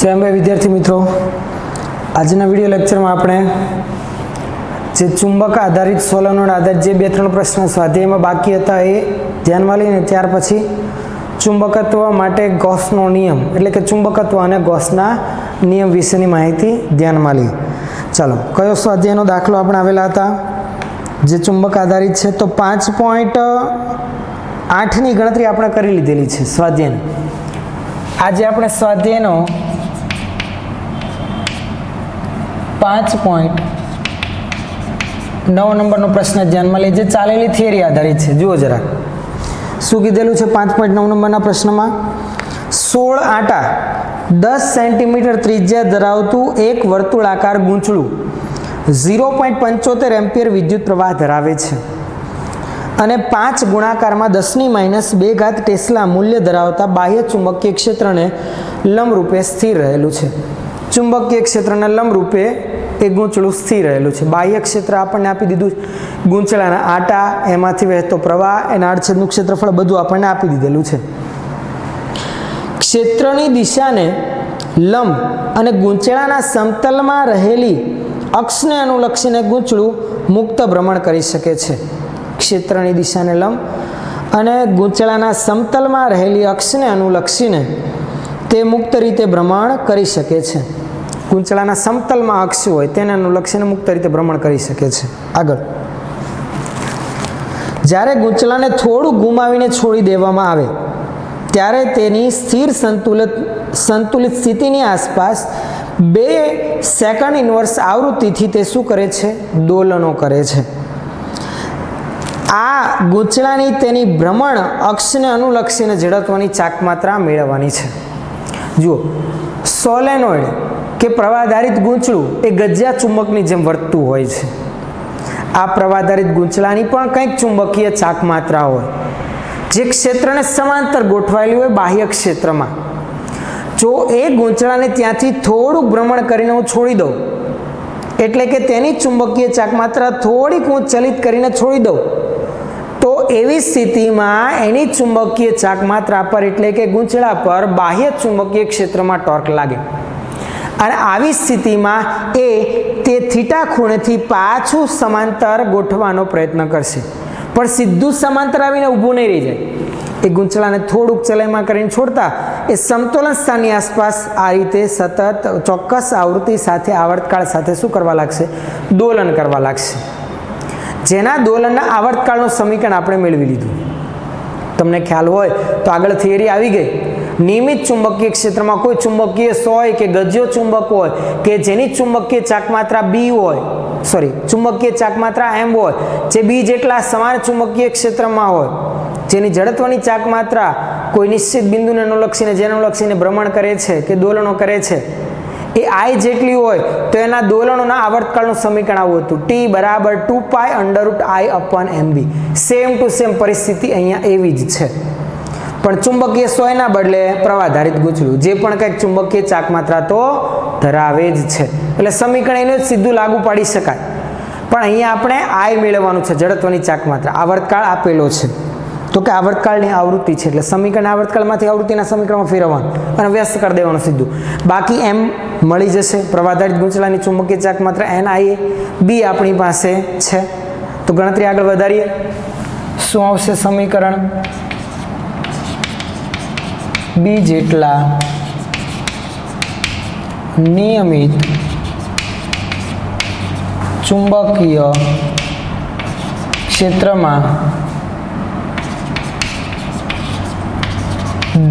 કેમ ભાઈ વિદ્યાર્થી મિત્રો, આજના વિડીયો લેક્ચરમાં આપણે જે ચુંબક આધારિત સોલેનોઇડ આધારિત જે 2-3 પ્રશ્નો સ્વાધ્યાયમાં બાકી હતા એ ધ્યાનમાં લઈને ત્યાર પછી ચુંબકત્વ માટે ગૌસનો નિયમ એટલે કે ચુંબકત્વ અને ગૌસના નિયમ વિશેની માહિતી ધ્યાનમાં લઈએ. ચાલો, કયો સ્વાધ્યાયનો દાખલો આપણે આવેલા હતા જે ચુંબક આધારિત છે? તો 5.8ની ગણતરી આપણે કરી લીધેલી છે સ્વાધ્યાયની. આજે આપણે સ્વાધ્યાયનો 5.9 નંબરનો પ્રશ્ન ધ્યાનમાં લઈએ, જે ચાલેલી થિયરી આધારિત છે. જુઓ જરા શું કીધેલું છે 5.9 નંબરના પ્રશ્નમાં. 16 આટા 10 સેન્ટીમીટર ત્રિજ્યા ધરાવતું એક વર્તુળાકાર ગૂંચળું 0.75 એમ્પિયર વિદ્યુત પ્રવાહ ધરાવે છે અને 5 ગુણાકારમાં 10⁻2 ટેસ્લા મૂલ્ય ધરાવતા બાહ્ય ચુંબકીય ક્ષેત્રને લંબરૂપે સ્થિર રહેલું છે. ચુંબકીય ક્ષેત્રને લંબરૂપે એ ગૂંચળું સ્થિર રહેલું છે. બાહ્ય ક્ષેત્ર આપણને આપી દીધું, ગૂંચળાના આટા, એમાંથી વહેતો પ્રવાહ, એના આડછેદનું ક્ષેત્રફળ બધું આપણને આપી દીધેલું છે. ક્ષેત્રની દિશાને લંબ અને ગૂંચળાના સમતલમાં રહેલી અક્ષને અનુલક્ષીને ગૂંચળું મુક્ત ભ્રમણ કરી શકે છે. ક્ષેત્રની દિશાને લંબ અને ગૂંચળાના સમતલમાં રહેલી અક્ષને અનુલક્ષીને તે મુક્ત રીતે ભ્રમણ કરી શકે છે. ગૂંચળાના સમતલમાં અક્ષ હોય તેને અનુલક્ષીને મુક્ત રીતે ભ્રમણ કરી શકે છે. આગળ, જ્યારે ગૂંચળાને થોડું ગુમાવીને છોડી દેવામાં આવે ત્યારે તેની સ્થિર સંતુલિત સ્થિતિની આસપાસ 2 સેકન્ડ ઇન્વર્સ આવૃત્તિથી તે શું કરે છે? દોલનો કરે છે. આ ગૂંચળાની તેની ભ્રમણ અક્ષને અનુલક્ષીને ઝડપવાની ચાકમાત્રા મેળવવાની છે. જુઓ, સોલેનોઇડ કે પ્રવાહધારિત ગૂંચળું એ ગજ્યા ચુંબકની જેમ વર્તતું હોય છે. આ પ્રવાહધારિત ગૂંચળાની પણ કંઈક ચુંબકીય ચાકમાત્રા હોય જે ક્ષેત્રને સમાંતર ગોઠવાયેલી હોય બાહ્ય ક્ષેત્રમાં. જો એ ગૂંચળાને ત્યાંથી થોડુંક ભ્રમણ કરીને હું છોડી દઉં, એટલે કે તેની ચુંબકીય ચાકમાત્રા થોડીક હું ચલિત કરીને છોડી દઉં, તો એવી સ્થિતિમાં એની ચુંબકીય ચાકમાત્રા પર એટલે કે ગૂંચળા પર બાહ્ય ચુંબકીય ક્ષેત્રમાં ટોર્ક લાગે અને આવી સ્થિતિમાં એ તે થીટા ખૂણેથી પાછું સમાંતર ગોઠવાનો પ્રયત્ન કરશે, પણ સીધું સમાંતર આવીને ઊભું નહીં રહી જાય. એ ગૂંચળાને થોડુંક ચલાયમાં કરીને છોડતા એ સમતોલન સ્થાનની આસપાસ આ રીતે સતત ચોક્કસ આવૃત્તિ સાથે આવર્તકાળ સાથે શું કરવા લાગશે? દોલન કરવા લાગશે. જેના દોલનના આવર્તકાળનું સમીકરણ આપણે મેળવી લીધું. તમને ખ્યાલ હોય તો આગળ થિયરી આવી ગઈ. નિયમિત ચુંબકીય ક્ષેત્રમાં કોઈ ચુંબકીય સોય કે ગજ્યો ચુંબક હોય કે જેની ચુંબકીય ચાકમાત્રા ચુંબકીય ચાકમાત્રા m હોય, જે b જેટલા સમાન ચુંબકીય ક્ષેત્રમાં હોય, જેની જડત્વની ચાકમાત્રા કોઈ નિશ્ચિત બિંદુને અનુલક્ષીને ભ્રમણ કરે છે કે દોલનો કરે છે એ I જેટલી હોય તો એના દોલનોના આવર્તકાળનું સમીકરણ આવું હતું, T = 2π√I/mb. Same to same પરિસ્થિતિ અહીંયા એવી જ છે, પણ ચુંબકીય સોયના બદલે પ્રવાહધારિત ગૂંચળું જે પણ કંઈક ચુંબકીય ચાકમાત્રા તો ધરાવે જ છે. એટલે સમીકરણ એને સીધું લાગુ પાડી શકાય, પણ અહીંયા આપણે I મેળવવાનું છે, જડત્વની ચાકમાત્રા. આવર્તકાળ આપેલો છે તો કે આવર્તકાળની આવૃત્તિ છે એટલે સમીકરણ આવર્તકાળમાંથી આવૃત્તિના સમીકરણમાં ફેરવવાનું અને વ્યસ્ત કરી દેવાનું સીધું. બાકી m મળી જશે. પ્રવાહધારિત ગૂંચળાની ચુંબકીય ચાકમાત્રા NIA, b આપણી પાસે છે. તો ગણતરી આગળ વધારીએ. શું આવશે સમીકરણ? b જેટલા નિયમિત ચુંબકીય ક્ષેત્રમાં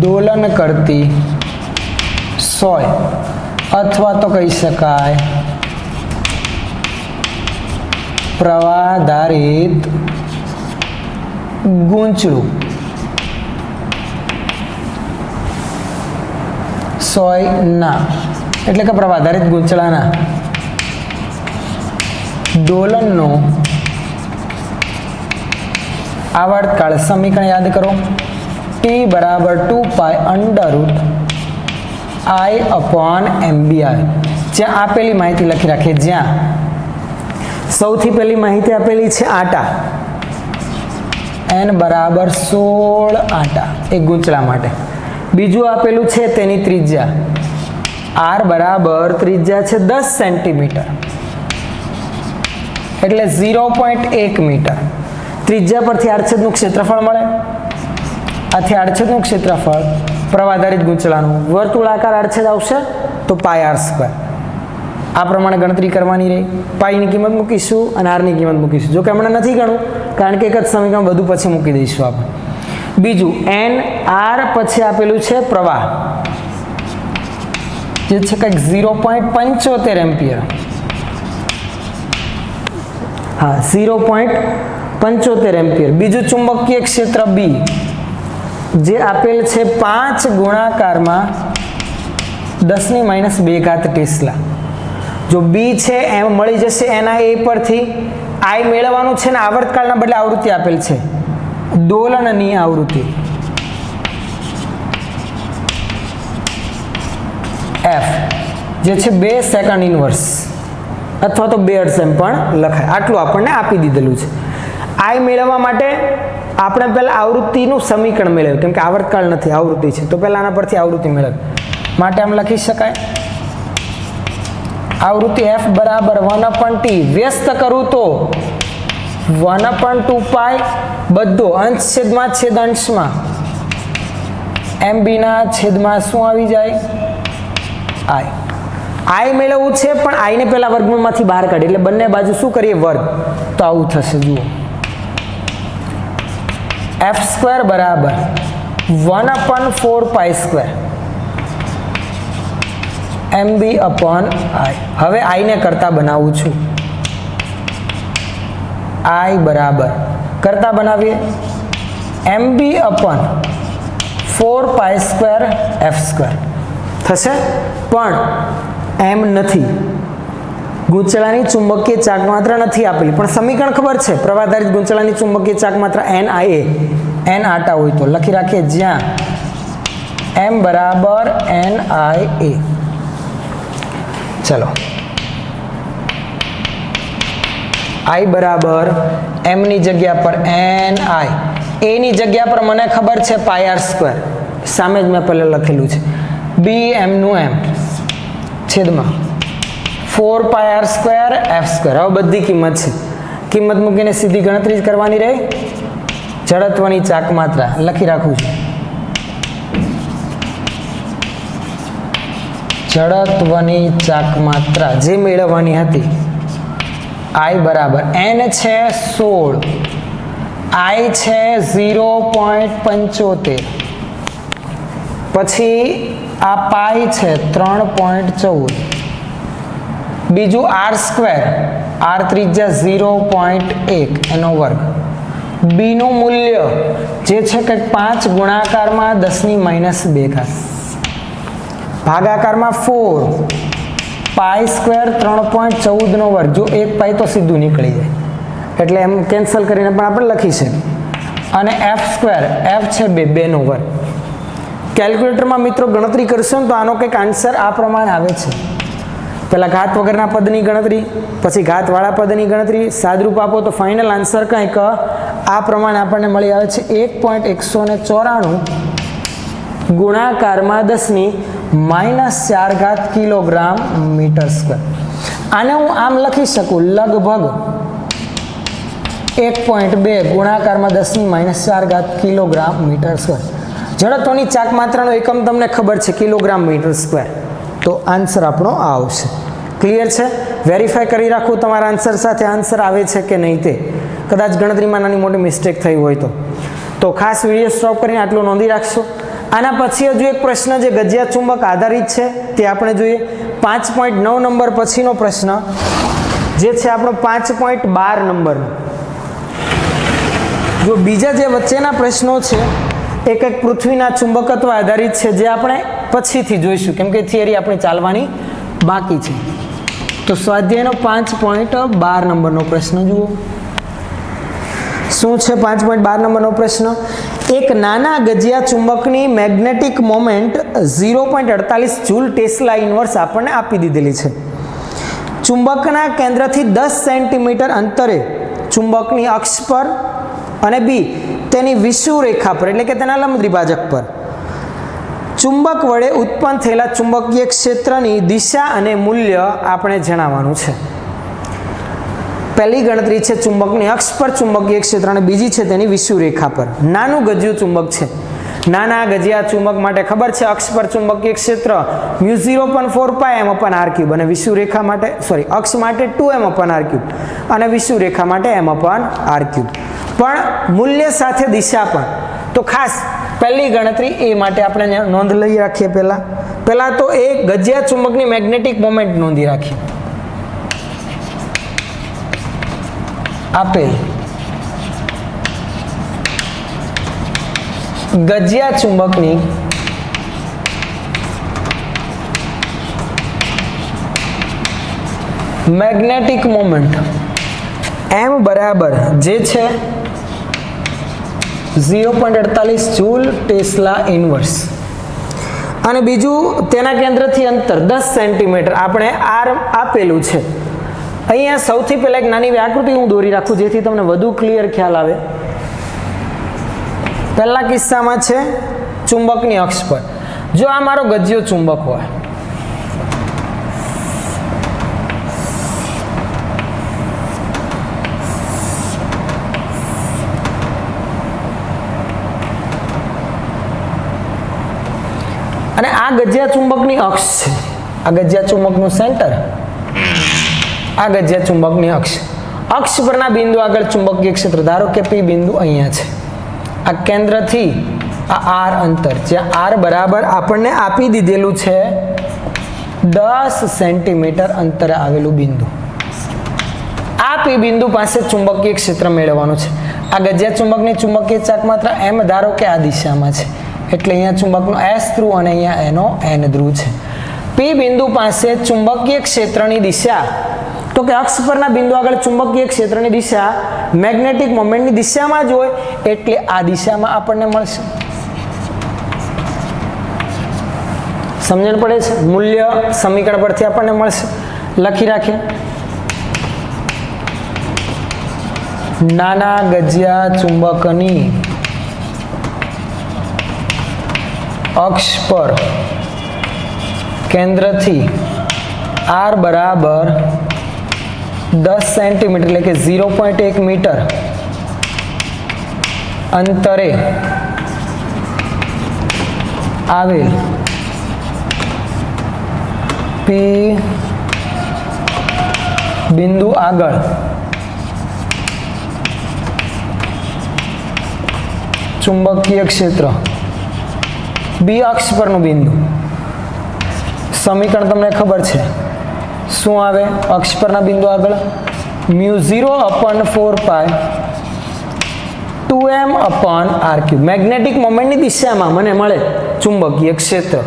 દોલન કરતી સોય અથવા તો કહી શકાય પ્રવાહધારિત ગૂંચળું સોયના એટલે કે પ્રવાહધારિત ગૂંચળાના દોલનનો આવર્તકાળ સમીકરણ યાદ કરો, T = 2π√I/mb. જ્યાં આપેલી માહિતી લખી રાખીએ. જ્યાં સૌથી પહેલી માહિતી આપેલી છે આટા, n = 16 આટા એક ગૂંચળા માટે. બીજું આપેલું છે તેની ત્રિજ્યા આર બરાબર ત્રિજ્યા છે 10 સેન્ટીમીટર એટલે 0.1 મીટર. ત્રિજ્યા પરથી આડછેદનું ક્ષેત્રફળ મળે. આથી આડછેદનું ક્ષેત્રફળ પ્રવાહ-આધારિત ગૂંચળાનું વર્તુળાકાર આડછેદ આવશે તો પાય આર સ્ક્વેર. આ પ્રમાણે ગણતરી કરવાની રહી. પાઈની કિંમત મૂકીશું અને આરની કિંમત મૂકીશું. જો કે હમણાં નથી ગણવું કારણ કે એક જ સમીકરણ બધું પછી મૂકી દઈશું આપણે. બીજું એન આર પછી આપેલું છે પ્રવાહ જે છે કંઈક 0.75 એમ્પિયર. હા 0.75 એમ્પિયર. બીજું ચુંબકીય ક્ષેત્ર બી જે આપેલ છે 5 ગુણાકારમાં 10⁻² ટેસ્લા. જો બી છે એમ મળી જશે એના એ પરથી. આઈ મેળવવાનું છે ને આવર્તકાળના બદલે આવૃત્તિ આપેલ છે દોલનની આવૃત્તિ એફ જે છે 2 સેકન્ડ ઇનવર્સ અથવા તો 2 હર્ટ્ઝ એમ પણ લખાય. આટલું આપણને આપી દીધેલું છે. આઈ મેળવવા માટે આપણે પહેલા આવૃત્તિનું સમીકરણ મેળવ્યું કેમ કે આવર્તકાળ નથી આવૃત્તિ છે તો પહેલા આના પરથી આવૃત્તિ મેળવી માટે આમ લખી શકાય આવૃત્તિ f બરાબર 1/t. વ્યસ્ત કરું તો 1/2 પાઈ બધો અંશ છેદમાં છેદ અંશમાં mb ના છેદમાં શું આવી જાય i મેળવવું છે પણ i ને પહેલા વર્ગમૂળમાંથી બહાર કાઢી એટલે બંને બાજુ શું કરીએ વર્ગ તો આવું થશે. જુઓ f² બરાબર 1/4 પાઈ સ્ક્વેર mb/i. હવે i ને કરતા બનાવું છું. i બરાબર કરતા બનાવીએ mb/4 પાઈ સ્ક્વેર f² થશે. પણ એમ નથી. ગૂંચળાની ચુંબકીય ચાક માત્રા નથી આપેલી પણ સમીકરણ ખબર છે પ્રવાહ-આધારિત ગૂંચળાની ચુંબકીય ચાક માત્રા NIA n આટા હોય તો લખી રાખીએ જ્યાં m બરાબર NIA. ચલો i બરાબર m ની જગ્યા પર ni, a ની જગ્યા પર મને ખબર છે પાય આર સ્ક્વેર સામે જ મેં પહેલા લખેલું છે b m નું m છેદમાં 4 પાય આર સ્ક્વેર f². હવે બધી કિંમત છે કિંમત મૂકીને સીધી ગણતરી જ કરવાની રહે. જડત્વની ચાક માત્રા લખી રાખું છું. જડત્વની ચાક માત્રા જે મેળવવાની હતી i બરાબર n છે 16 i છે 0.75 પછી આ પાઈ છે 3.14 બીજું r², r ત્રિજ્યા 0.1 એનો વર્ગ. b નું મૂલ્ય જે છે કે 5 ગુણાકારમાં 10⁻² ભાગાકારમાં 4 પાઈ સ્ક્વેર 3.14 નો વર્ગ. જો એક પાઈ તો સીધું નીકળી જાય એટલે એમ કેન્સલ કરીને પણ આપણે લખી શકીએ. અને f² f છે 2 નો વર્ગ. કેલ્ક્યુલેટરમાં મિત્રો ગણતરી કરશો ને તો આનો કંઈક આન્સર આ પ્રમાણે આવે છે. પહેલા ઘાત વગરના પદની ગણતરી પછી ઘાતવાળા પદની ગણતરી સાદરૂપ આપો તો ફાઇનલ આન્સર કંઈક આ પ્રમાણે આપણને મળી આવે છે 1.194 ગુણાકારમાં 10⁻⁴ કિલોગ્રામ મીટર સ્ક્વેર. આને હું આમ લખી શકું લગભગ 1.2 ગુણાકારમાં 10⁻⁴ કિલોગ્રામ મીટર સ્ક્વેર. જડત્વની ચાક માત્રાનો એકમ તમને ખબર છે કિલોગ્રામ મીટર સ્ક્વેર તો આન્સર આપણો આ આવશે. ક્લિયર છે? વેરીફાઈ કરી રાખવું તમારા આન્સર સાથે આન્સર આવે છે કે નહીં તે. કદાચ ગણતરીમાં નાની મોટી મિસ્ટેક થઈ હોય તો ખાસ વિડીયો સ્ટોપ કરીને આટલું નોંધી રાખશો. આના પછી હજુ એક પ્રશ્ન જે ગજિયા ચુંબક આધારિત છે તે આપણે જોઈએ. 5.9 નંબર પછીનો પ્રશ્ન જે છે આપણો 5.12 નંબરનો. જો બીજા જે વચ્ચેના પ્રશ્નો છે એક એક પૃથ્વીના ચુંબકત્વ આધારિત છે જે આપણે પછીથી જોઈશું કેમ કે થિયરી આપણી ચાલવાની બાકી છે. તો સ્વાધ્યાયનો 5.12 નંબરનો પ્રશ્ન જુઓ. શું છે 5.12 નંબરનો પ્રશ્ન? એક નાના ગજિયા ચુંબકની magnetic moment 0.48 joule tesla inverse આપણને આપી દીધેલી છે. ચુંબકના કેન્દ્રથી 10 સેન્ટીમીટર અંતરે ચુંબકની અક્ષ પર અને બી તેની વિષુવરેખા પર એટલે કે તેના લંબ દ્વિભાજક પર ચુંબક વડે ઉત્પન્ન થયેલા ચુંબકીય ક્ષેત્રની દિશા અને મૂલ્ય આપણે જણાવવાનું છે. પહેલી ગણતરી છે ચુંબકની અક્ષ પર ચુંબકીય ક્ષેત્ર અને બીજી છે તેની વિષુવરેખા પર. નાનું ગજિયું ચુંબક છે. નાના ગજિયા ચુંબક માટે ખબર છે અક્ષ પર ચુંબકીય ક્ષેત્ર μ0.4πm/r³ અને વિષુવરેખા માટે અક્ષ માટે 2m/r³ અને વિષુવરેખા માટે m/r³. પણ મૂલ્ય સાથે દિશા પણ. તો ખાસ પહેલી ગણતરી એ માટે આપણે નોંધ લઈ રાખીએ. પહેલા તો એ ગજિયા ચુંબકની મેગ્નેટિક મોમેન્ટ નોંધી રાખીએ. આપેલ ગજિયા ચુંબકની મેગ્નેટિક મોમેન્ટ m બરાબર જે છે 0.48 જૂલ ટેસ્લા ઇન્વર્સ અને બીજું તેના કેન્દ્રથી અંતર 10 સેન્ટીમીટર આપણે r આપેલું છે. અહીંયા સૌથી પહેલા એક નાની આકૃતિ હું દોરી રાખું જેથી તમને વધુ ક્લિયર ખ્યાલ આવે. પહેલા કિસ્સામાં છે ચુંબકની અક્ષ પર. જો આ મારો ગજિયો ચુંબક હોય અને આ ગજિયા ચુંબકની અક્ષ છે. આ ગજિયા ચુંબકનું સેન્ટર, આ ગજિયા ચુંબકની અક્ષ. અક્ષ પરના બિંદુ આગળ ચુંબકીય ક્ષેત્ર ધારો કે P બિંદુ અહીંયા છે. આ કેન્દ્રથી આ r અંતર જ્યાં r બરાબર આપણને આપી દીધેલું છે 10 સેન્ટીમીટર અંતરે આવેલું બિંદુ. આ P બિંદુ પાસે ચુંબકીય ક્ષેત્ર મેળવવાનું છે. આ ગજિયા ચુંબકની ચુંબકીય ચાકમાત્રા m ધારો કે આ દિશામાં છે એટલે અહીંયા ચુંબકનો s ધ્રુવ અને અહીંયા એનો n ધ્રુવ છે. P બિંદુ પાસે ચુંબકીય ક્ષેત્રની દિશા તો કે અક્ષ પરના બિંદુ આગળ ચુંબકીય ક્ષેત્રની દિશા મેગ્નેટિક મોમેન્ટની દિશામાં જ હોય એટલે આ દિશામાં આપણને મળશે. સમજણ પડે છે? મૂલ્ય સમીકરણ પરથી આપણને મળશે. લખી રાખીએ. નાના ગજિયા ચુંબકની અક્ષ પર કેન્દ્રથી r બરાબર 10 સેન્ટીમીટર એટલે કે 0.1 મીટર અંતરે આવેલ P બિંદુ આગળ ચુંબકીય ક્ષેત્ર B અક્ષ પરનું બિંદુ. સમીકરણ તમને ખબર છે શું આવે? અક્ષ પરના બિંદુ આગળ μ0/4π 2m/r³. મેગ્નેટિક મોમેન્ટની દિશામાં મને મળે ચુંબકીય ક્ષેત્ર.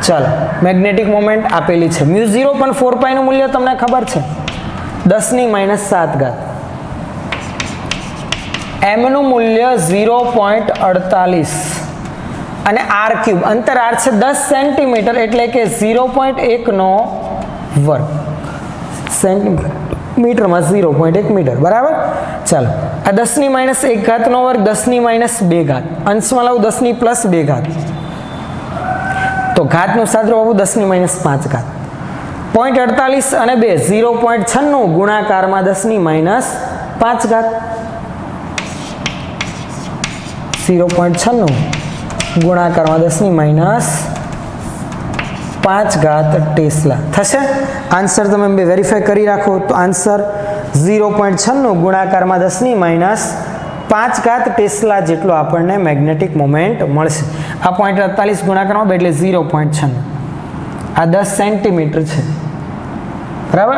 ચાલો, મેગ્નેટિક મોમેન્ટ આપેલી છે. μ0.4π નું મૂલ્ય તમને ખબર છે 10⁻⁷. m નું મૂલ્ય 0.48 અને r³ અંતર r છે 10 સેન્ટીમીટર એટલે કે 0.1 નો વર્ગ. સેન્ટીમીટરમાં 0.1 મીટર બરાબર. ચાલો, આ 10⁻⁴ નો વર્ગ 10⁻². અંશમાં લાવું 10+2. તો ઘાતનું સાદું આપું 10⁻5. 0.48 અને 2 0.96 ગુણાકારમાં 10⁻5. 0.96 ગુણાકારમાં 10⁻5 ટેસ્લા થશે. આન્સર તમે વેરીફાઈ કરી રાખો તો આન્સર 0.96 ગુણાકારમાં 10⁻5 ટેસ્લા જેટલો આપણને મેગ્નેટિક મોમેન્ટ મળશે. આ 0.48 ગુણાકારમાં એટલે 0.96. આ 10 સેન્ટીમીટર છે બરાબર.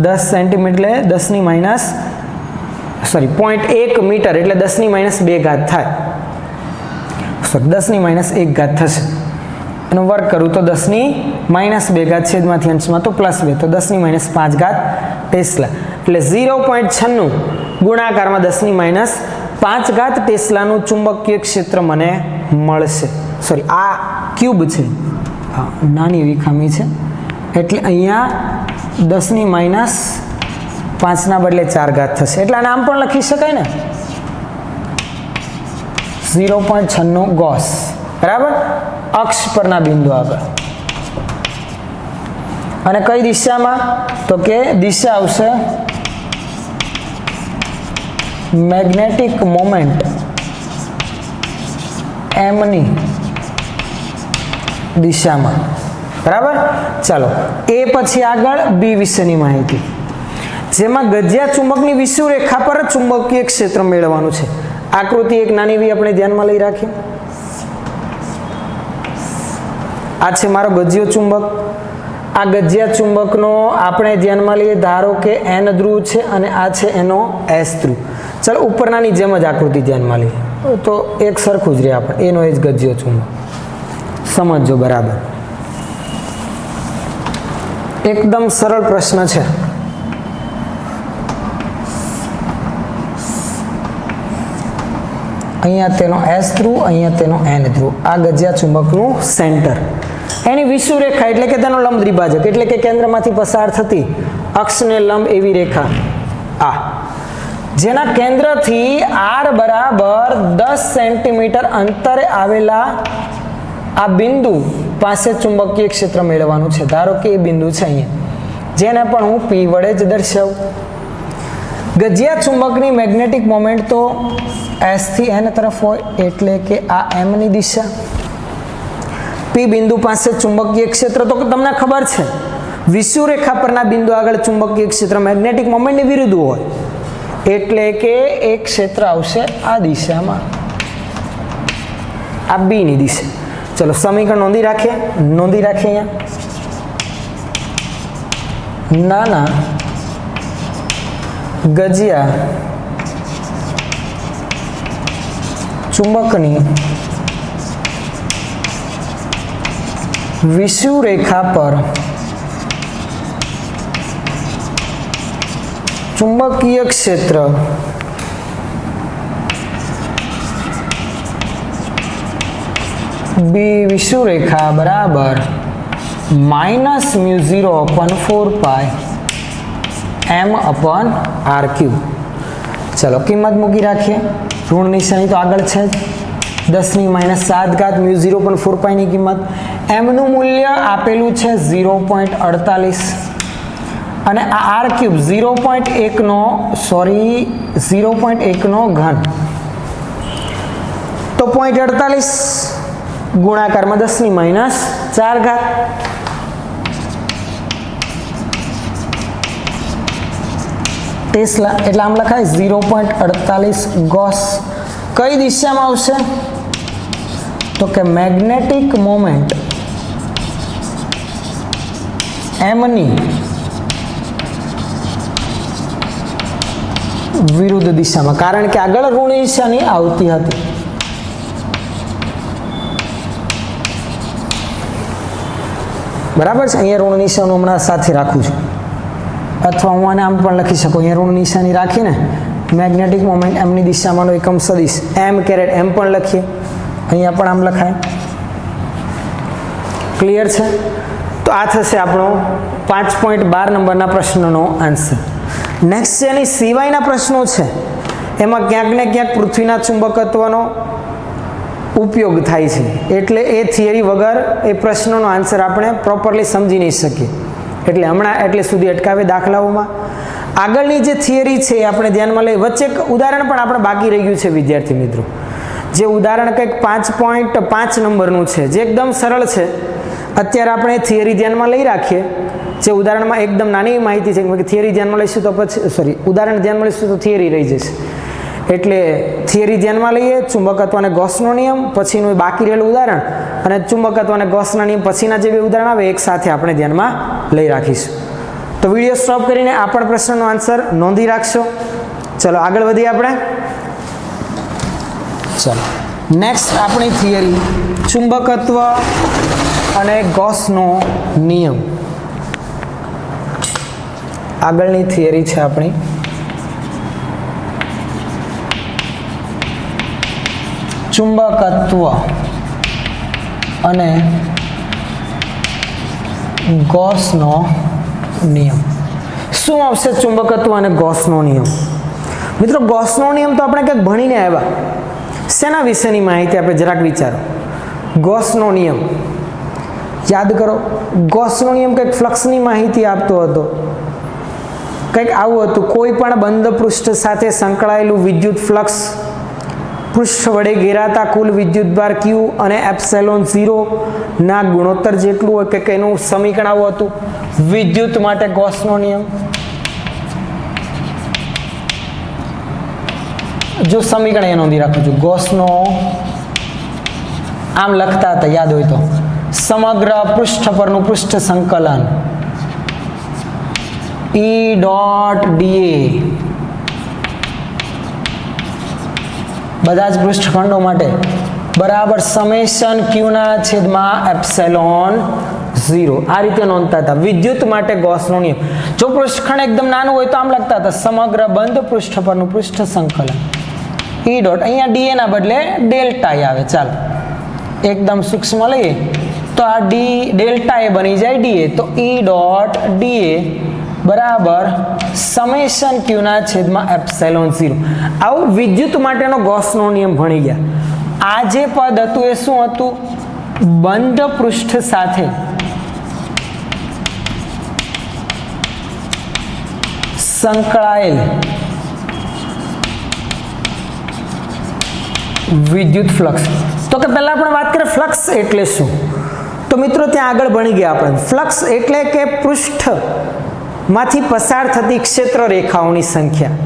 10 સેન્ટીમીટર એટલે 0.1 મીટર એટલે 10⁻² થાય. 10⁻1 થશે. એનો વર્ગ કરું તો 10⁻² છેદમાંથી અંશમાં તો +2 તો 10⁻5 ટેસ્લા એટલે 0.96 ગુણાકારમાં 10⁻5 ટેસ્લાનું ચુંબકીય ક્ષેત્ર મને મળશે. આ ક્યુબ છે, હા નાની એવી ખામી છે એટલે અહીંયા 10⁻5 બદલે 4 થશે. એટલે આને આમ પણ લખી શકાય ને 0.96 ગોસ બરાબર. અક્ષ પરના બિંદુ આગળ. અને કઈ દિશામાં? તો કે દિશા આવશે મેગ્નેટિક મોમેન્ટ m ની દિશામાં. બરાબર. ચાલો એ પછી આગળ બી વિશેની માહિતી, જેમાં ગજિયા ચુંબકની વિષુવરેખા પર ચુંબકીય ક્ષેત્ર મેળવવાનું છે. આકૃતિ એક નાની એવી આપણે ધ્યાનમાં લઈ રાખીએ. આ છે મારો ગજિયો ચુંબક. આ ગજિયા ચુંબકનો આપણે ધ્યાનમાં લઈએ, ધારો કે n ધ્રુવ છે અને આ છે એનો s ધ્રુવ. ચાલો ઉપરનાની જેમ જ આકૃતિ ધ્યાનમાં લઈએ તો એક સરખું જ રહે આપણે, એનો એ જ ગજિયો ચુંબક. સમજો બરાબર. એકદમ સરળ પ્રશ્ન છે. અહીંયા તેનો s ધ્રુવ, અહીંયા તેનો n ધ્રુવ. આ ગજિયા ચુંબકનું સેન્ટર, એની વિષુવરેખા એટલે કે તેનો લંબ દ્વિભાજક એટલે કે કેન્દ્રમાંથી પસાર થતી અક્ષને લંબ એવી રેખા આ, જેના કેન્દ્રથી r બરાબર 10 સેન્ટીમીટર અંતરે આવેલા આ બિંદુ પાસે ચુંબકીય ક્ષેત્ર મેળવવાનું છે. ધારો કે એ બિંદુ છે અહીંયા, જેને પણ હું p વડે જ દર્શાવું. ગજિયા ચુંબકની મેગ્નેટિક મોમેન્ટ તો s થી n તરફ હોય એટલે કે આ m ની દિશા. p બિંદુ પાસે ચુંબકીય ક્ષેત્ર તો તમને ખબર છે, વિષુવરેખા પરના બિંદુ આગળ ચુંબકીય ક્ષેત્ર મેગ્નેટિક મોમેન્ટની વિરુદ્ધ હોય એટલે કે એક ક્ષેત્ર આવશે આ દિશામાં, આ b ની દિશા. ચલો સમીકરણ નોંધી રાખીએ અહીંયા. નાના ગજિયા ચુંબકની વિષુવરેખા પર ચુંબકીય ક્ષેત્ર બી વિષુવરેખા બરાબર -μ0/4π m/r³. ચલો કિંમત મૂકી રાખીએ. ઋણ નિશાની તો આગળ છે જ, 10⁻⁷ μ0/4π ની કિંમત. m નું મૂલ્ય આપેલું છે 0.48 અને આ r³ 0.1 નો ઘન, તો 0.48 ગુણાકારમાં 10⁻⁴. ટેસ્લા એટલે આમ લખાય 0.48 ગોસ. કઈ દિશામાં આવશે? તો કે મેગ્નેટિક મોમેન્ટ m ની વિરુદ્ધ દિશામાં, કારણ કે આગળ ઋણ નિશાની આવતી હતી. બરાબર છે. અહીંયા ઋણ નિશાન હમણાં સાથે રાખું છું, અથવા હું આને આમ પણ લખી શકું. અહીંયા ઋણ નિશાની રાખીને મેગ્નેટિક મોમેન્ટ m ની દિશામાંનો એકમ સદિશ m કેરેટ m પણ લખીએ. અહીંયા પણ આમ લખાય. ક્લિયર છે? તો આ થશે આપણો 5.12 નંબરના પ્રશ્નનો આન્સર. નેક્સ્ટ છે એની સિવાયના પ્રશ્નો છે, એમાં ક્યાંક ને ક્યાંક પૃથ્વીના ચુંબકત્વનો ઉપયોગ થાય છે, એટલે એ થિયરી વગર એ પ્રશ્નનો આન્સર આપણે પ્રોપરલી સમજી નહીં શકીએ. એટલે હમણાં એટલે સુધી અટકાવે દાખલાઓમાં. આગળની જે થિયરી છે એ આપણે ધ્યાનમાં લઈ. વચ્ચે એક ઉદાહરણ પણ આપણે બાકી રહી ગયું છે વિદ્યાર્થી મિત્રો. જે ઉદાહરણ કંઈક 5.5 નંબરનું છે, જે એકદમ સરળ છે. અત્યારે આપણે થિયરી ધ્યાનમાં લઈ રાખીએ. જે ઉદાહરણમાં એકદમ નાની માહિતી છે કે થિયરી ધ્યાનમાં લઈશું તો પછી ઉદાહરણ ધ્યાનમાં લઈશું તો થિયરી રહી જશે. એટલે થિયરી ધ્યાનમાં લઈએ, ચુંબકત્વ અને ગૌસનો નિયમ, પછીનું બાકી રહેલું ઉદાહરણ, અને ચુંબકત્વ અને ગૌસના નિયમ પછીના જે બે ઉદાહરણ આવે એક સાથે આપણે ધ્યાનમાં લઈ રાખીશું. તો વિડીયો સ્ટોપ કરીને આ પણ પ્રશ્નનો આન્સર નોંધી રાખશો. ચલો આગળ વધીએ આપણે. ચલો નેક્સ્ટ આપણી થિયરી ચુંબકત્વ અને ગૌસનો નિયમ. આગળની થિયરી છે આપણી ચુંબકત્વ અને ગૌસનો નિયમ. શું આવશે ચુંબકત્વ અને ગૌસનો નિયમ? મિત્રો ગૌસનો નિયમ તો આપણે કંઈક ભણીને આવ્યા. શેના વિશેની માહિતી આપણે જરાક વિચારો. ગોસનો નિયમ યાદ કરો. ગોસનો નિયમ કંઈક ફ્લક્સની માહિતી આપતો હતો. કંઈક આવું હતું, કોઈ પણ બંધ પૃષ્ઠ સાથે સંકળાયેલું વિદ્યુત ફ્લક્સ પૃષ્ઠ વડે ઘેરાતા કુલ વિદ્યુતભાર Q અને એપ્સિલોન 0 ના ગુણોત્તર જેટલું હોય કે એનું સમીકરણ આવું હતું વિદ્યુત માટે ગોસનો નિયમ. જો સમીકરણ એ નોંધી રાખું છું, ગોસનો આમ લખતા હતા યાદ હોય તો, સમગ્ર પૃષ્ઠ પરનું પૃષ્ઠ સંકલન E ડોટ dA બધા જ પૃષ્ઠખંડો માટે બરાબર સમેશન Q ના છેદમાં એપ્સિલોન 0 આ રીતે નોંધતા હતા વિદ્યુત માટે ગોસનો નિયમ. જો પૃષ્ઠખંડ એકદમ નાનું હોય તો આમ લખતા હતા સમગ્ર બંધ પૃષ્ઠ પરનું પૃષ્ઠ સંકલન E ડોટ, અહીંયા dA ના બદલે ડેલ્ટા આવે. ચાલો એકદમ સૂક્ષ્મ લઈએ તો આ ડેલ્ટા એ બની જાય dA, તો E ડોટ dA બરાબર સમેશન Q ના છેદમાં એપ્સિલોન 0. આવું વિદ્યુત માટેનો ગોસનો નિયમ ભણી ગયા. આ જે પદ હતું એ શું હતું? બંધ પૃષ્ઠ સાથે સંકળાયેલ વિદ્યુત ફ્લક્સ. તો કે પહેલા આપણે વાત કરીએ ફ્લક્સ એટલે શું. તો મિત્રો ત્યાં આગળ ભણી ગયા આપણે. ફ્લક્સ એટલે કે પૃષ્ઠ માંથી પસાર થતી ક્ષેત્ર રેખાઓની સંખ્યા.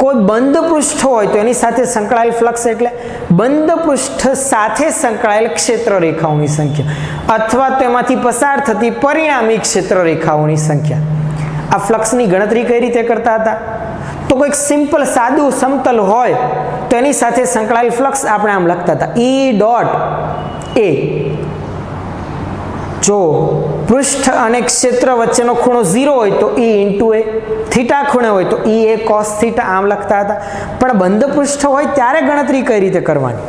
કોઈ બંધ પૃષ્ઠ હોય તો એની સાથે સંકળાયેલ ફ્લક્સ એટલે બંધ પૃષ્ઠ સાથે સંકળાયેલ ક્ષેત્ર રેખાઓની સંખ્યા અથવા તેમાંથી પસાર થતી પરિણામી ક્ષેત્ર રેખાઓની સંખ્યા. આ ફ્લક્સની ગણતરી કઈ રીતે કરતા હતા? તો કોઈક સિમ્પલ સાદું સમતલ હોય તો એની સાથે સંકળાયેલ ફ્લક્સ આપણે આમ લખતા હતા E ડોટ A. જો પૃષ્ઠ અને ક્ષેત્ર વચ્ચેનો ખૂણો 0 હોય તો E ઇન્ટુ A, થીટા ખૂણે હોય તો E A cos થીટા આમ લખતા હતા. પણ બંધ પૃષ્ઠ હોય ત્યારે ગણતરી કઈ રીતે કરવાની?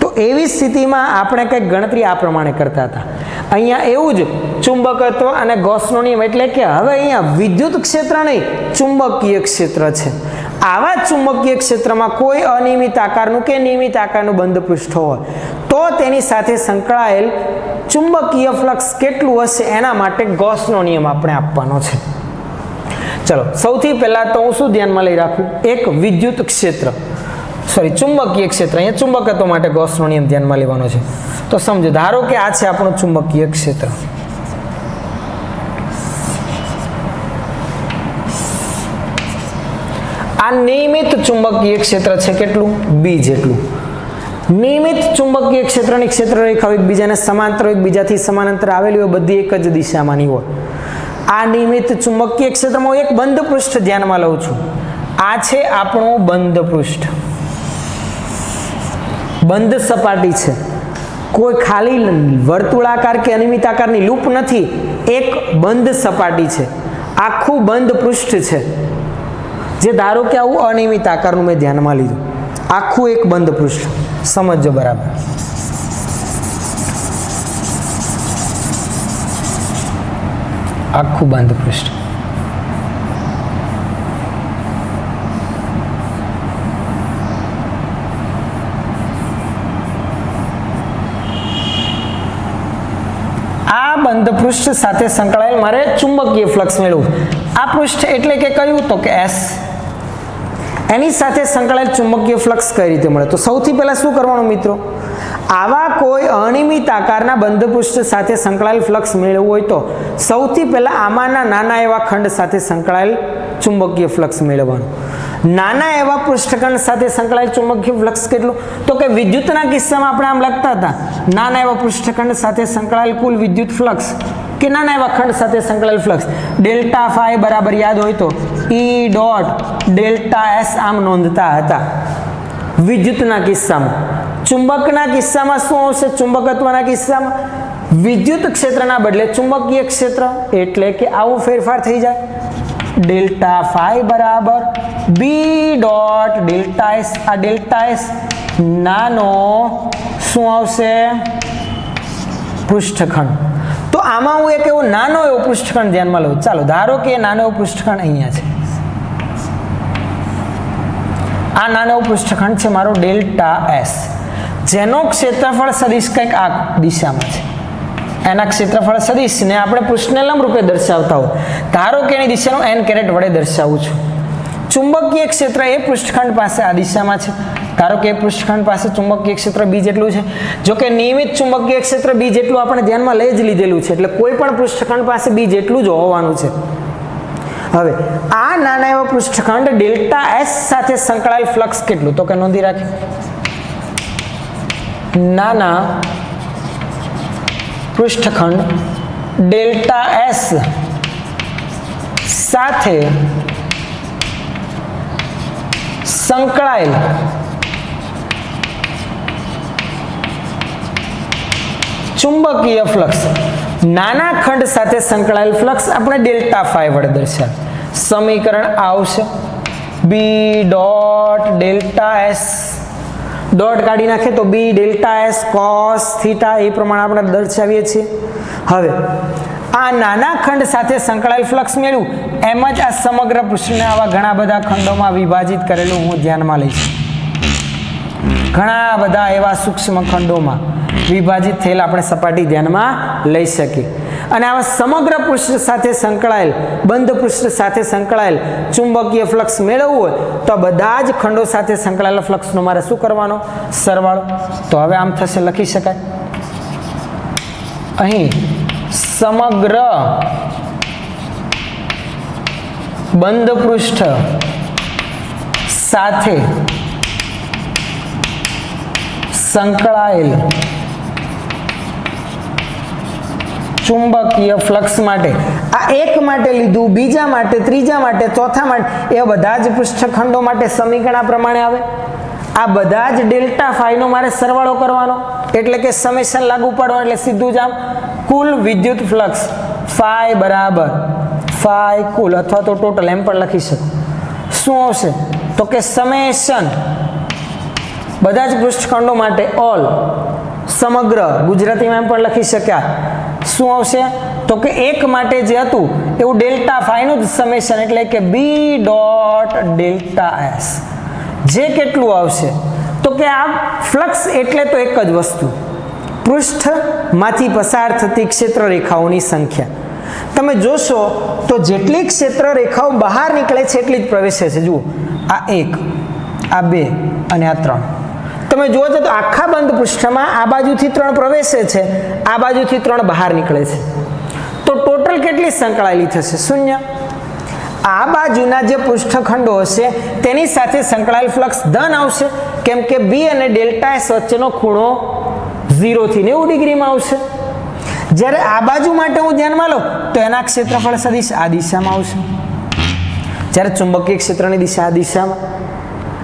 તો એવી સ્થિતિમાં આપણે કંઈક ગણતરી આ પ્રમાણે કરતા હતા. અહીંયા એવું જ ચુંબકત્વ અને ગોસનો નિયમ એટલે કે હવે અહીંયા વિદ્યુત ક્ષેત્ર નહીં ચુંબકીય ક્ષેત્ર છે. આવા ચુંબકીય ક્ષેત્રમાં કોઈ અનિયમિત આકારનું કે નિયમિત આકારનું બંધ પૃષ્ઠ હોય તો તેની સાથે સંકળાયેલ ચુંબકીય ફ્લક્સ કેટલું હશે એના માટે ગોસનો નિયમ આપણે આપવાનો છે. ચલો સૌથી પહેલા તો હું શું ધ્યાનમાં લઈ રાખું? એક વિદ્યુત ક્ષેત્ર ચુંબકીય ક્ષેત્ર. અહીંયા ચુંબકત્વ માટે ગોસનો નિયમ ધ્યાનમાં લેવાનો છે. તો સમજો, ધારો કે આ છે આપણું ચુંબકીય ક્ષેત્ર. આ નિયમિત ચુંબકીય ક્ષેત્ર છે કેટલું? B જેટલું. નિયમિત ચુંબકીય ક્ષેત્રની ક્ષેત્ર રેખાઓ એકબીજાને સમાંતર એકબીજાથી સમાંતર આવેલી હોય, બધી એક જ દિશામાંની હોય. આ નિયમિત ચુંબકીય ક્ષેત્રમાં એક બંધ પૃષ્ઠ ધ્યાનમાં લઉં છું. આ છે આપણું બંધ પૃષ્ઠ, બંધ સપાટી છે. કોઈ ખાલી વર્તુળાકાર કે અનિયમિત આકારની લૂપ નથી, એક બંધ સપાટી છે, આખું બંધ પૃષ્ઠ છે. જે ધારો કે આવું અનિયમિત આકારનું મેં ધ્યાનમાં લીધું, આખું એક બંધ પૃષ્ઠ. સમજો બરાબર. આખું બંધ પૃષ્ઠ. આ બંધ પૃષ્ઠ સાથે સંકળાયેલ મારે ચુંબકીય ફ્લક્સ મેળવવું. આ પૃષ્ઠ એટલે કે કયું? તો કે S. એની સાથે સંકળાયેલ ચુંબકીય ફ્લક્સ કઈ રીતે મળે? તો સૌથી પહેલા શું કરવાનું મિત્રો? આવા કોઈ અનિયમિત આકારના બંધ પૃષ્ઠ સાથે સંકળાયેલ ફ્લક્સ મેળવવું હોય તો સૌથી પહેલા આમાંના નાના એવા ખંડ સાથે સંકળાયેલ ચુંબકીય ફ્લક્સ મેળવવાનું. નાના એવા પૃષ્ઠખંડ સાથે સંકળાયેલ ચુંબકીય ફ્લક્સ કેટલું? તો કે વિદ્યુતના કિસ્સામાં આપણે આમ લખતા હતા નાના એવા પૃષ્ઠખંડ સાથે સંકળાયેલ કુલ વિદ્યુત ફ્લક્સ કે નાના એવા ખંડ સાથે સંકળાયેલ ફ્લક્સ ડેલ્ટા ફાઈ બરાબર યાદ હોય તો E ડોટ ડેલ્ટા S આમ નોંધતા હતા વિદ્યુતના કિસ્સામાં. ચુંબકના કિસ્સામાં શું આવશે? ચુંબકત્વના કિસ્સામાં વિદ્યુત ક્ષેત્રના બદલે ચુંબકીય ક્ષેત્ર એટલે કે આવું ફેરફાર થઈ જાય. ડેલ્ટા ફાઈ બરાબર B ડોટ ડેલ્ટા S. આ ડેલ્ટા S નાનો શું આવશે? પૃષ્ઠખંડ. તો આમાં હું એક એવો નાનો એવો પૃષ્ઠખંડ ધ્યાનમાં લઉં. ચાલો ધારો કે નાનો એવો પૃષ્ઠખંડ અહીંયા છે. આ નાનો પૃષ્ઠખંડ છે મારો ડેલ્ટા S. જેનો ક્ષેત્રફળ સદિશ કંઈક આ દિશામાં છે, એના ક્ષેત્રફળ સદિશને આપણે પૃષ્ઠને લંબ રૂપે દર્શાવતા હોય. ધારો કે એની દિશાનું n કેરેટ વડે દર્શાવું છું. ચુંબકીય ક્ષેત્ર એ પૃષ્ઠખંડ પાસે આ દિશામાં છે. ધારો કે પૃષ્ઠખંડ પાસે ચુંબકીય ક્ષેત્ર બી જેટલું છે. જો કે નિયમિત ચુંબકીય ક્ષેત્ર બી જેટલું આપણે ધ્યાનમાં લઈ જ લીધેલું છે, એટલે કોઈ પણ પૃષ્ઠખંડ પાસે બી જેટલું જ હોવાનું છે. હવે આ નાના એવા પૃષ્ઠખંડ ડેલ્ટા એસ સાથે સંકળાયેલ ફ્લક્સ કેટલું, તો કે નોંધી રાખી, નાના પૃષ્ઠખંડ ડેલ્ટા એસ સાથે સંકળાયેલ ચુંબકીય ફ્લક્સ, નાના ખંડ સાથે સંકળાયેલ ફ્લક્સ આપણે ડેલ્ટા ફાઈ વડે દર્શાવીએ. સમીકરણ આવશે B dot delta S, dot કાઢી નાખે તો B delta S cos theta, એ પ્રમાણે આપણે દર્શાવીએ છીએ. હવે આ નાના ખંડ સાથે સંકળાયેલ ફ્લક્સ મેળવ્યું, એમ જ આ સમગ્ર પૃષ્ઠને આવા ઘણા બધા ખંડોમાં વિભાજિત કરેલું હું ધ્યાનમાં લઈશ. ઘણા બધા એવા સૂક્ષ્મ ખંડોમાં વિભાજિત થયેલ આપણે સપાટી ધ્યાનમાં લઈ શકીએ. અને આવા સમગ્ર પૃષ્ઠ સાથે સંકળાયેલ, બંધ પૃષ્ઠ સાથે સંકળાયેલ ચુંબકીય ફ્લક્સ મેળવવું હોય તો બધા જ ખંડો સાથે સંકળાયેલા ફ્લક્સનો મારે શું કરવાનો, સરવાળો. તો હવે આમ થશે, લખી શકાય અહીં સમગ્ર બંધ પૃષ્ઠ સાથે સંકળાયેલ ચુંબકીય ફ્લક્સ માટે, આ એક માટે લીધું, બીજા માટે, ત્રીજા માટે, ચોથા માટે, એ બધા જ પૃષ્ઠખંડો માટે સમીકરણ આ પ્રમાણે આવે. આ બધા જ ડેલ્ટા ફાઈનો મારે સરવાળો કરવાનો, એટલે કે સમેશન લાગુ પાડવાનું, એટલે સીધું જ આમ કુલ વિદ્યુત ફ્લક્સ ફાઈ બરાબર ફાઈ કુલ, અથવા તો ટોટલ એમ પણ લખી શકો. શું આવશે તો કે સમેશન બધા જ પૃષ્ઠખંડો માટે ઓલ, સમગ્ર, ગુજરાતીમાં એમ પણ લખી શક્યા. શું આવશે તો કે એક માટે જે હતું એવું ડેલ્ટા ફાઈનું જ સમેશન, એટલે કે બી ડોટ ડેલ્ટા એસ. જે કેટલું આવશે તો કે આ ફ્લક્સ એટલે તો એક જ વસ્તુ, પૃષ્ઠમાંથી પસાર થતી ક્ષેત્ર રેખાઓની સંખ્યા. તમે જોશો તો જેટલી ક્ષેત્ર રેખાઓ બહાર નીકળે છે એટલી જ પ્રવેશે છે. જુઓ, આ 1, આ 2 અને આ 3. તમે જુઓ છો તો આખા બંધ પૃષ્ઠમાં આ બાજુથી 3 પ્રવેશે છે, આ બાજુથી 3 બહાર નીકળે છે. તો ટોટલ કેટલી સંકળાયેલી થશે? 0. આ બાજુના જે પૃષ્ઠખંડો હશે તેની સાથે સંકળાયેલ ફ્લક્સ ધન આવશે, કેમ કે બી અને ડેલ્ટા એસ વચ્ચેનો ખૂણો 0 થી 90 ડિગ્રીમાં આવશે. જ્યારે આ બાજુ માટે હું ધ્યાનમાં લઉં તો એના ક્ષેત્રફળ સદિશ આ દિશામાં આવશે, જ્યારે ચુંબકીય ક્ષેત્રની દિશા આ દિશામાં,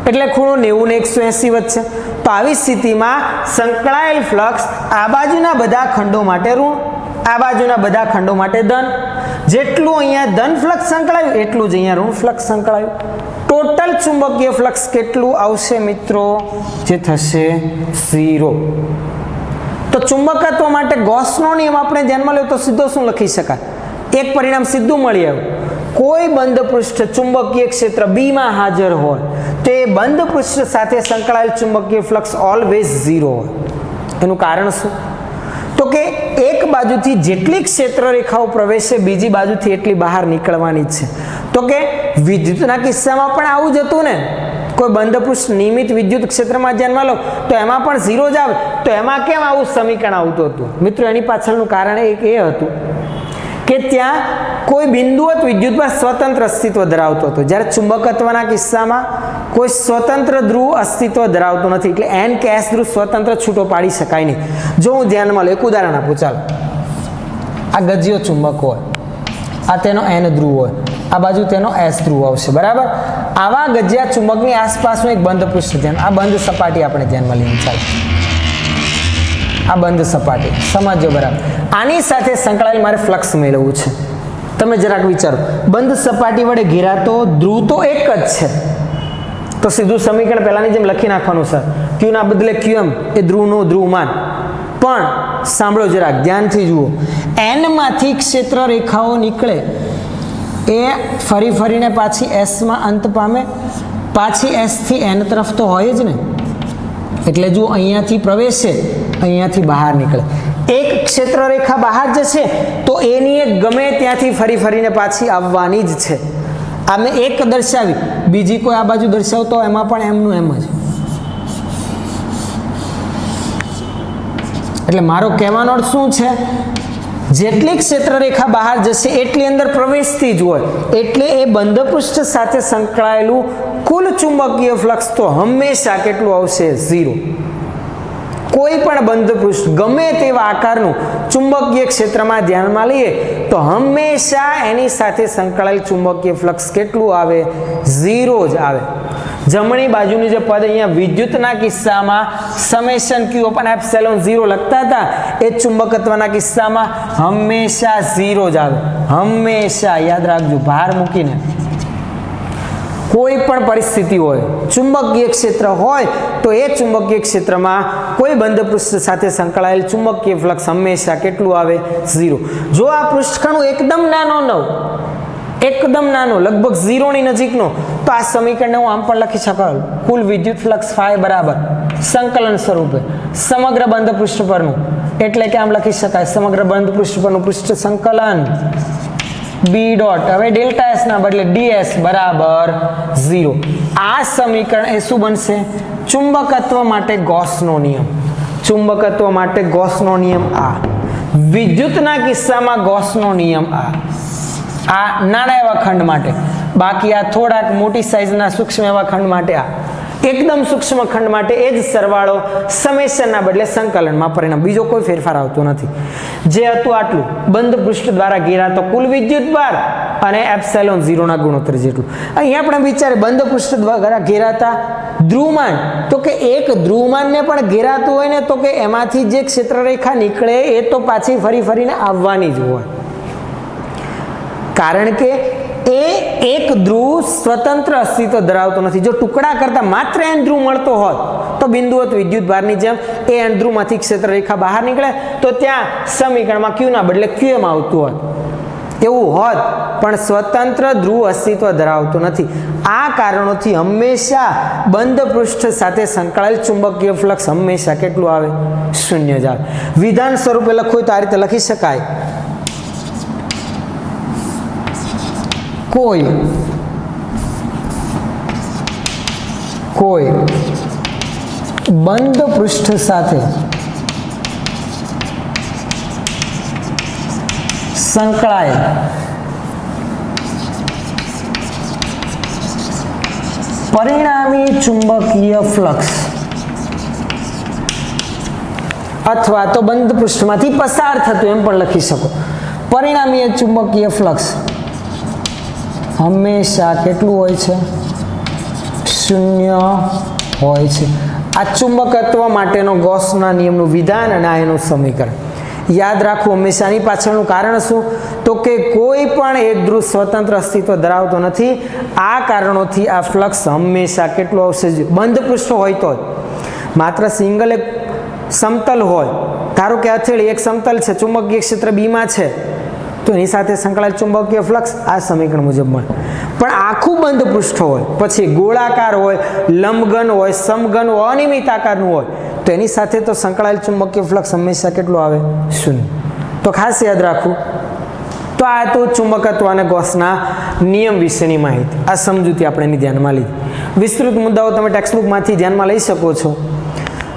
એટલે ખૂણો 90 ને 180 વચ્ચે. તો આવી સ્થિતિમાં સંકળાયેલ ફ્લક્સ આ બાજુના બધા ખંડો માટે ઋણ, આ બાજુના બધા ખંડો માટે ધન. જેટલું અહીંયા ધન ફ્લક્સ સંકળાયું એટલું જ અહીંયા ઋણ ફ્લક્સ સંકળાયું. ટોટલ ચુંબકીય ફ્લક્સ કેટલું આવશે મિત્રો? જે થશે 0. તો ચુંબકત્વ માટે ગૌસનો નિયમ આપણે ધ્યાનમાં લઈએ તો સીધો શું લખી શકાય? એક પરિણામ સીધું મળી આવ્યું. કોઈ બંધ પૃષ્ઠ ચુંબકીય ક્ષેત્ર બી માં હાજર હોય તો એ બંધ પૃષ્ઠ સાથે સંકળાયેલ ચુંબકીય ફ્લક્સ ઓલવેઝ 0 હોય. એનું કારણ શું? તો કે એક બાજુથી જેટલી ક્ષેત્ર રેખાઓ પ્રવેશે બીજી બાજુથી એટલી બહાર નીકળવાની જ છે. તો કે વિદ્યુતના કિસ્સામાં પણ આવું જ હતું ને. કોઈ બંધ પૃષ્ઠ નિયમિત વિદ્યુત ક્ષેત્રમાં ધ્યાનમાં લો તો એમાં પણ 0 જ આવે. તો એમાં કેમ આવું સમીકરણ આવતું હતું? મિત્રો, એની પાછળનું કારણ એક એ હતું કે ત્યાં કોઈ બિંદુવત વિદ્યુતમાં સ્વતંત્ર અસ્તિત્વ ધરાવતો હતો, જ્યારે ચુંબકત્વના કિસ્સામાં કોઈ સ્વતંત્ર ધ્રુવ અસ્તિત્વ ધરાવતો નથી. એટલે એન કે એસ ધ્રુવ સ્વતંત્ર છૂટો પાડી શકાય નહીં. જો હું ધ્યાનમાં લઉં, એક ઉદાહરણ આપું. ચાલો, આ ગજિયો ચુંબક હોય, આ તેનો એન ધ્રુવ હોય, આ બાજુ તેનો એસ ધ્રુવ આવશે, બરાબર. આવા ગજિયા ચુંબકની આસપાસનું એક બંધ પૃષ્ઠ ધ્યાન, આ બંધ સપાટી આપણે ધ્યાનમાં લઈએ. ચાલો, આ બંધ સપાટી સમજો, બરાબર. આની સાથે સંકળાયેલ મારે ફ્લક્સ મેળવવું છે. તમે જરાક વિચારો, બંધ સપાટી વડે ઘેરાતો ધ્રુવ તો એક જ છે, તો સીધું સમીકરણ પહેલાની જેમ લખી નાખવાનું સર. ક્યુ ના બદલે ક્યુએમ, એ ધ્રુવનું ધ્રુવમાન. પણ સાંભળો જરાક, ધ્યાનથી જુઓ. એન માંથી ક્ષેત્ર રેખાઓ નીકળે એ ફરી ફરીને પાછી એસ માં અંત પામે, પાછી એસ થી એન તરફ તો હોય જ ને. એટલે જો અહીંયાથી પ્રવેશે, અહીંયાથી બહાર નીકળે. એક ક્ષેત્ર રેખા બહાર જશે તો એની એક ગમે ત્યાંથી ફરી ફરીને પાછી આવવાની જ છે. આ મેં એક દર્શાવી, બીજી કોઈ આ બાજુ દર્શાવતો એમાં પણ એમનું એમ જ. એટલે મારો કહેવાનો અર્થ શું છે, જેટલી ક્ષેત્ર રેખા બહાર જશે એટલી અંદર પ્રવેશતી જ હોય, એટલે એ બંધ પૃષ્ઠ સાથે સંકળાયેલું કુલ ચુંબકીય ફ્લક્સ તો હંમેશા કેટલું આવશે? 0. કોઈ પણ બંધ પૃષ્ઠ ગમે તેવા આકારનું ચુંબકીય ક્ષેત્રમાં ધ્યાનમાં લઈએ તો હંમેશા એની સાથે સંકળાયેલ ચુંબકીય ફ્લક્સ કેટલું આવે? 0 જ આવે. જમણી બાજુની જે પદ અહીંયા વિદ્યુતના કિસ્સામાં સમેશન Q અપન એપ્સિલોન 0 લખતા હતા, એ ચુંબકત્વના કિસ્સામાં હંમેશા 0 જ આવે. હંમેશા યાદ રાખજો, ભાર મૂકીને. કોઈ પણ પરિસ્થિતિ હોય, ચુંબકીય ક્ષેત્ર હોય તો એ ચુંબકીય ક્ષેત્રમાં કોઈ બંધ પૃષ્ઠ સાથે સંકળાયેલ ચુંબકીય ફ્લક્સ હંમેશા કેટલું આવે? 0. જો આ પૃષ્ઠકણો એકદમ નાનો લગભગ 0 ની નજીકનો, તો આ સમીકરણને હું આમ પણ લખી શકું, કુલ વિદ્યુત ફ્લક્સ φ બરાબર સંકલન સ્વરૂપે સમગ્ર બંધ પૃષ્ઠ પરનું, એટલે કે આમ લખી શકાય સમગ્ર બંધ પૃષ્ઠ પરનું પૃષ્ઠ સંકલન B ડોટ, હવે ડેલ્ટા S ના બદલે ds બરાબર 0. આ સમીકરણ એ શું બનશે? ચુંબકત્વ માટે ગૌસનો નિયમ. ચુંબકત્વ માટે ગૌસનો નિયમ આ, વિદ્યુતના કિસ્સામાં ગૌસનો નિયમ આ નાના એવા ખંડ માટે, બાકી આ થોડાક મોટી સાઈઝના સૂક્ષ્મ એવા ખંડ માટે આ, એકદમ સૂક્ષ્મ ખંડ માટે એ જ સરવાળો સમેશનના બદલે સંકલનમાં પરિણામ, બીજો કોઈ ફેરફાર આવતો નથી. જે હતું આટલું બંધ પૃષ્ઠ દ્વારા ઘેરાતો કુલ વિદ્યુત ભાર અને એપ્સિલોન 0 ના ગુણોત્તર જેટલું. અહીંયા આપણે વિચારે બંધ પૃષ્ઠ દ્વારા ઘેરાતા ધ્રુવમાન, તો કે એક ધ્રુવમાનને પણ ઘેરાતું હોય ને, તો કે એમાંથી જે ક્ષેત્ર રેખા નીકળે એ તો પાછી ફરી ફરીને આવવાની જ હોય, કારણ કે એ એક ધ્રુવ સ્વતંત્ર અસ્તિત્વ ધરાવતો નથી. જો ટુકડા કરતા માત્ર n ધ્રુવ મળતો હોત તો બિંદુવત વિદ્યુત ભારની જેમ એ n ધ્રુવમાંથી ક્ષેત્ર રેખા બહાર નીકળે તો ત્યાં સમીકરણમાં Q ના બદલે QM આવતું હોત, એવું હોત, પણ સ્વતંત્ર ધ્રુવ અસ્તિત્વ ધરાવતો નથી. આ કારણોથી હંમેશા બંધ પૃષ્ઠ સાથે સંકળાયેલ ચુંબકીય ફ્લક્સ હંમેશા કેટલું આવે? 0 જ આવે. વિધાન સ્વરૂપે લખવું તો આ રીતે લખી શકાય, કોઈ બંધ પૃષ્ઠ સાથે સંકળાયેલ પરિણામી ચુંબકીય ફ્લક્સ અથવા તો બંધ પૃષ્ઠમાંથી પસાર થતું એમ પણ લખી શકો. પરિણામી ચુંબકીય ફ્લક્સ હંમેશા કેટલું હોય છે? 0 હોય છે. આ ચુંબકત્વ માટેનો ગૌસના નિયમનું વિધાન અને આ એનું સમીકરણ યાદ રાખવું. હંમેશાની પાછળનું કારણ શું? તો કે કોઈ પણ એક ધ્રુવ સ્વતંત્ર અસ્તિત્વ ધરાવતો નથી. આ કારણોથી આ ફ્લક્સ હંમેશા કેટલું આવશે? બંધ પૃષ્ઠ હોય તો જ. માત્ર સિંગલ એક સમતલ હોય, ધારો કે હથેળી એક સમતલ છે, ચુંબકીય ક્ષેત્ર B માં છે, તો એની સાથે સંકળાયેલ ચુંબકીય ફ્લક્સ આ સમીકરણ મુજબ મળે. પણ આખું બંધ પૃષ્ઠ હોય, પછી ગોળાકાર હોય, લંબઘન હોય, સમઘન હોય, અનિયમિત આકારનું હોય, તો એની સાથે તો સંકળાયેલ ચુંબકીય ફ્લક્સ હંમેશા કેટલું આવે? 0. તો ખાસ યાદ રાખવું. તો આ તો ચુંબકત્વ અને ગૌસના નિયમ વિશેની માહિતી, આ સમજૂતી આપણે એની ધ્યાનમાં લીધી. વિસ્તૃત મુદ્દાઓ તમે ટેક્સ્ટબુકમાંથી ધ્યાનમાં લઈ શકો છો.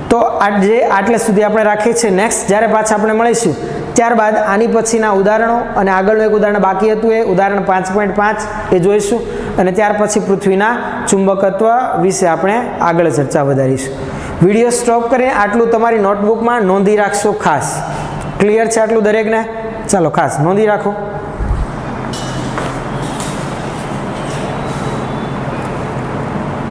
તો આજે આટલે સુધી આપણે રાખીએ છીએ. નેક્સ્ટ જ્યારે પાછા આપણે મળીશું ત્યારબાદ આની પછીના ઉદાહરણો અને આગળનું એક ઉદાહરણ બાકી હતું, એ ઉદાહરણ 5.5 એ જોઈશું, અને ત્યાર પછી પૃથ્વીના ચુંબકત્વ વિશે આપણે આગળ ચર્ચા વધારીશું. વિડીયો સ્ટોપ કરીને આટલું તમારી નોટબુકમાં નોંધી રાખશો ખાસ. ક્લિયર છે આટલું દરેકને? ચાલો ખાસ નોંધી રાખો.